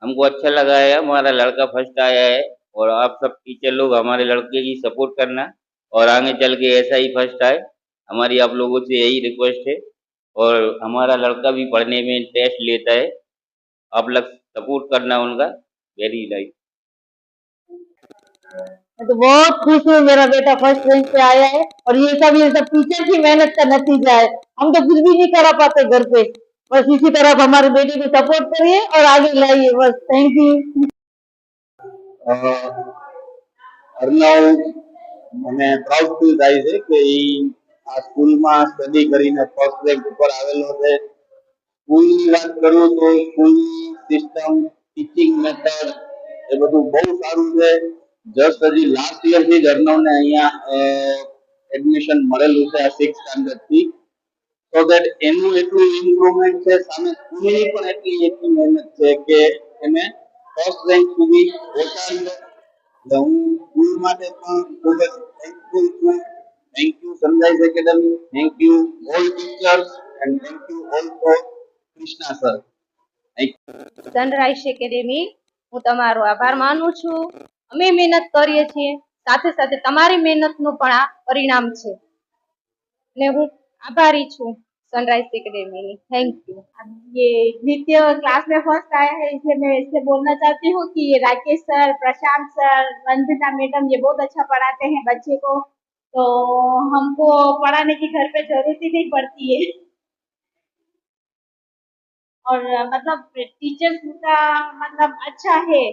हमको अच्छा लगा है, हमारा लड़का फर्स्ट आया है और आप सब टीचर लोग हमारे लड़के की सपोर्ट करना और आगे चल के ऐसा ही फर्स्ट आए। हमारी आप लोगों से यही रिक्वेस्ट है और हमारा लड़का भी पढ़ने में टेस्ट लेता है, आप लोग सपोर्ट करना उनका। Very nice. मैं तो बहुत खुश हूँ, मेरा बेटा फर्स्ट रैंक पे आया है और ये सब टीचर की मेहनत का नतीजा है। हम तो कुछ भी नहीं करा पाते घर पे, बस इसी तरह हमारे बेटे को सपोर्ट करिए और आगे लाइए, बस। Thank you. અર્ણવ મને પ્રાઉડ ફીલ થાય છે કે આ સ્કૂલમાં સ્ટડી કરીને ફર્સ્ટ રેન્ક ઉપર આવેલો છે. સ્કૂલની વાત કરું તો સ્કૂલની સિસ્ટમ, ટીચિંગ મેથડ એ બધું બહુ સારું છે. જસ્ટ હજી લાસ્ટ યરથી જ અર્ણવને અહીંયા એડમિશન મળેલું છે આ 6th સ્ટાન્ડર્ડથી. સો દેટ એનું એટલું ઇમ્પ્રુવમેન્ટ છે, સામે સ્કૂલની પણ એટલી મહેનત છે કે એને ફર્સ્ટ રેન્ક સુધી પહોંચાડી. હું સ્કૂલ માટે પણ ખૂબ જ થેન્કફુલ છું. Thank you sunrise academy, thank you all teachers and thank you also Krishna sir. Sunrise academy, હું તમારો આભાર માનું છું. અમે મહેનત કરીએ છીએ, સાથે સાથે તમારી મહેનતનું પણ આ પરિણામ છે ને હું आभारी छूँ सनराइज एकेडमी। Thank you. ये नित्य क्लास में फर्स्ट आया है, इसलिए मैं इससे बोलना चाहती हूँ कि ये राकेश सर, प्रशांत सर, वंदना मैडम ये बहुत अच्छा पढ़ाते हैं बच्चे को, तो हमको पढ़ाने की घर पे जरूरत ही नहीं पड़ती है। और मतलब टीचर्स का मतलब अच्छा है,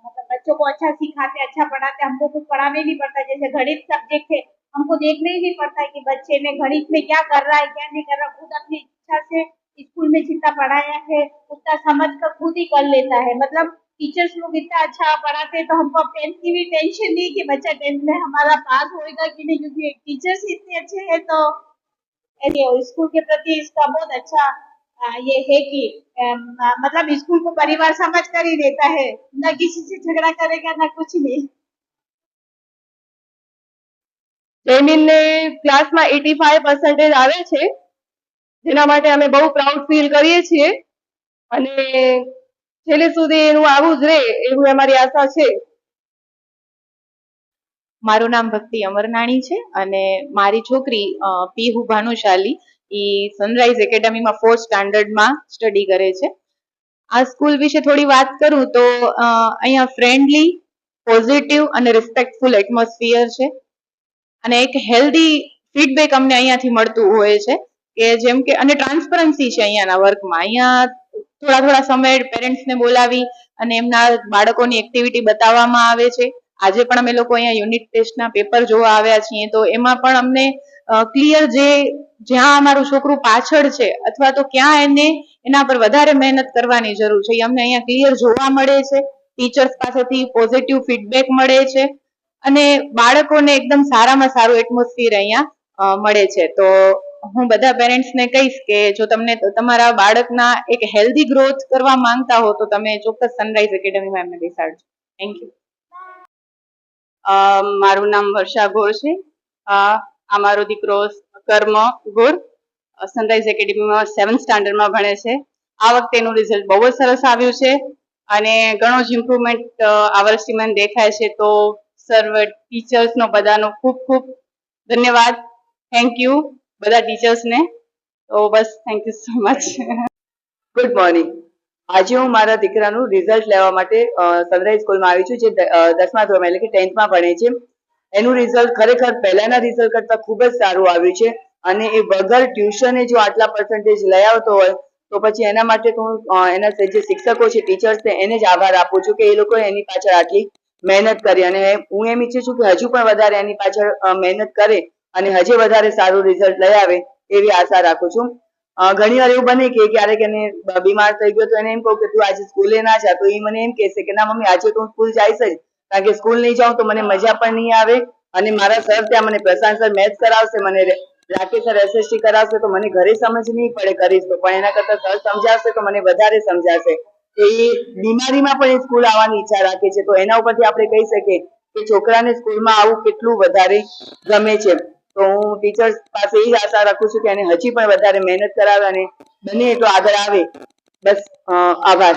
मतलब बच्चों को अच्छा सिखाते, अच्छा पढ़ाते, हमको कुछ पढ़ाने नहीं पड़ता। जैसे गणित सब्जेक्ट है, हमको देखना ही नहीं पड़ता है कि बच्चे ने गणित में क्या कर रहा है क्या नहीं कर रहा, खुद अपनी इच्छा से स्कूल में जितना पढ़ाया है उतना समझ कर खुद ही कर लेता है। मतलब टीचर्स लोग इतना अच्छा पढ़ाते हैं तो हमको टेंथ की भी टेंशन नहीं कि बच्चा टेंथ में हमारा पास होएगा कि नहीं, क्योंकि टीचर्स इतने अच्छे हैं। तो स्कूल के प्रति इसका बहुत अच्छा ये है कि मतलब स्कूल को परिवार समझ कर ही देता है, न किसी से झगड़ा करेगा न कुछ नहीं। જયમીન ને ક્લાસમાં 85% આવે છે, જેના માટે અમે બહુ પ્રાઉડ ફીલ કરીએ છીએ અને છેલ્લે સુધી એનું આવું જ રહે એવું અમારી આશા છે. મારું નામ ભક્તિ અમરનાણી છે અને મારી છોકરી પીહુ ભાનુશાલી એ સનરાઈઝ એકેડમીમાં 4th સ્ટાન્ડર્ડમાં સ્ટડી કરે છે. આ સ્કૂલ વિશે થોડી વાત કરું તો અહીંયા ફ્રેન્ડલી, પોઝિટિવ અને રિસ્પેક્ટફુલ એટમોસ્ફિયર છે અને એક હેલ્ધી ફીડબેક અમને અહીંયાથી મળતું હોય છે કે જેમ કે અને ટ્રાન્સપરન્સી છે અહીંયાના વર્કમાં. અહીંયા થોડા સમય પેરેન્ટ્સને બોલાવી અને એમના બાળકોની એક્ટિવિટી બતાવવામાં આવે છે. આજે પણ અમે લોકો અહીંયા યુનિટ ટેસ્ટના પેપર જોવા આવ્યા છીએ તો એમાં પણ અમને ક્લિયર જ્યાં અમારું છોકરું પાછળ છે અથવા તો ક્યાં એને એના પર વધારે મહેનત કરવાની જરૂર છે એ અમને અહીંયા ક્લિયર જોવા મળે છે. ટીચર્સ પાસેથી પોઝિટિવ ફીડબેક મળે છે અને બાળકોને એકદમ સારામાં સારું એટમોસ્ફિયર અહીંયા મળે છે. તો હું બધા પેરેન્ટ્સને કહીશ કે જો તમને તમારા બાળકના એક હેલ્ધી ગ્રોથ કરવા માંગતા હો તો તમે ચોક્કસ સનરાઈઝ એકેડમીમાં એમને બેસાડજો. Thank you. મારું નામ વર્ષા ગોર છે. આ મારો દીકરો કર્મ ગોર સનરાઈઝ એકેડમીમાં 7th સ્ટાન્ડર્ડમાં ભણે છે. આ વખતે એનું રિઝલ્ટ બહુ જ સરસ આવ્યું છે અને ઘણો જ ઇમ્પ્રુવમેન્ટ આ વર્ષથી મને દેખાય છે. તો સર્વ ટીચર્સનો બધાનો ખૂબ ખૂબ ધન્યવાદ. થેન્ક યુ બધા ટીચર્સને. તો બસ thank you so much. Good morning. આજે હું મારા દીકરાનું રિઝલ્ટ લેવા માટે સનરાઈઝ સ્કૂલમાં આવી છું, જે 10મા ધોરણમાં એટલે કે 10th માં ભણે છે. એનું રિઝલ્ટ ખરેખર પહેલાના રિઝલ્ટ કરતા ખૂબ જ સારું આવ્યું છે અને એ વગર ટ્યુશને જો આટલા પર્સન્ટેજ લઈ આવતો હોય તો પછી એના માટે હું એના જે શિક્ષકો છે, ટીચર્સ છે, એને જ આભાર આપું છું કે એ લોકોએ એની પાછળ આટલી મહેનત કરી અને હું એમ ઈચ્છું છું કે હજુ પણ વધારે એની પાછળ મહેનત કરે અને હજી વધારે સારું રિઝલ્ટ લઈ આવે એવી આશા રાખું છું. ઘણી વાર એવું બને કે ક્યારેક એને બીમાર થઈ ગયો તો એને એમ કહું કે તું આજે સ્કૂલે ના જા, તો એ મને એમ કહેશે કે ના મમ્મી આજે તો હું સ્કૂલ જઈશ જ, કારણ કે સ્કૂલ નહીં જાઉં તો મને મજા પણ નહીં આવે અને મારા સર ત્યાં મને પ્રશાંત સર મેથ્સ કરાવશે, મને રાકેશ સર SST કરાવશે તો મને ઘરે સમજ નહીં પડે કરીશ તો, પણ એના કરતા સર સમજાવશે તો મને વધારે સમજાશે. એ બીમારીમાં પણ એ સ્કૂલ આવવાની ઈચ્છા રાખે છે. તો એના ઉપરથી આપણે કહી શકીએ કે છોકરાને સ્કૂલમાં આવવું કેટલું વધારે ગમે છે. તો હું ટીચર્સ પાસે એ જ આશા રાખું છું કે એને હજી પણ વધારે મહેનત કરાવે અને બને એટલો આગળ આવે. બસ આભાર.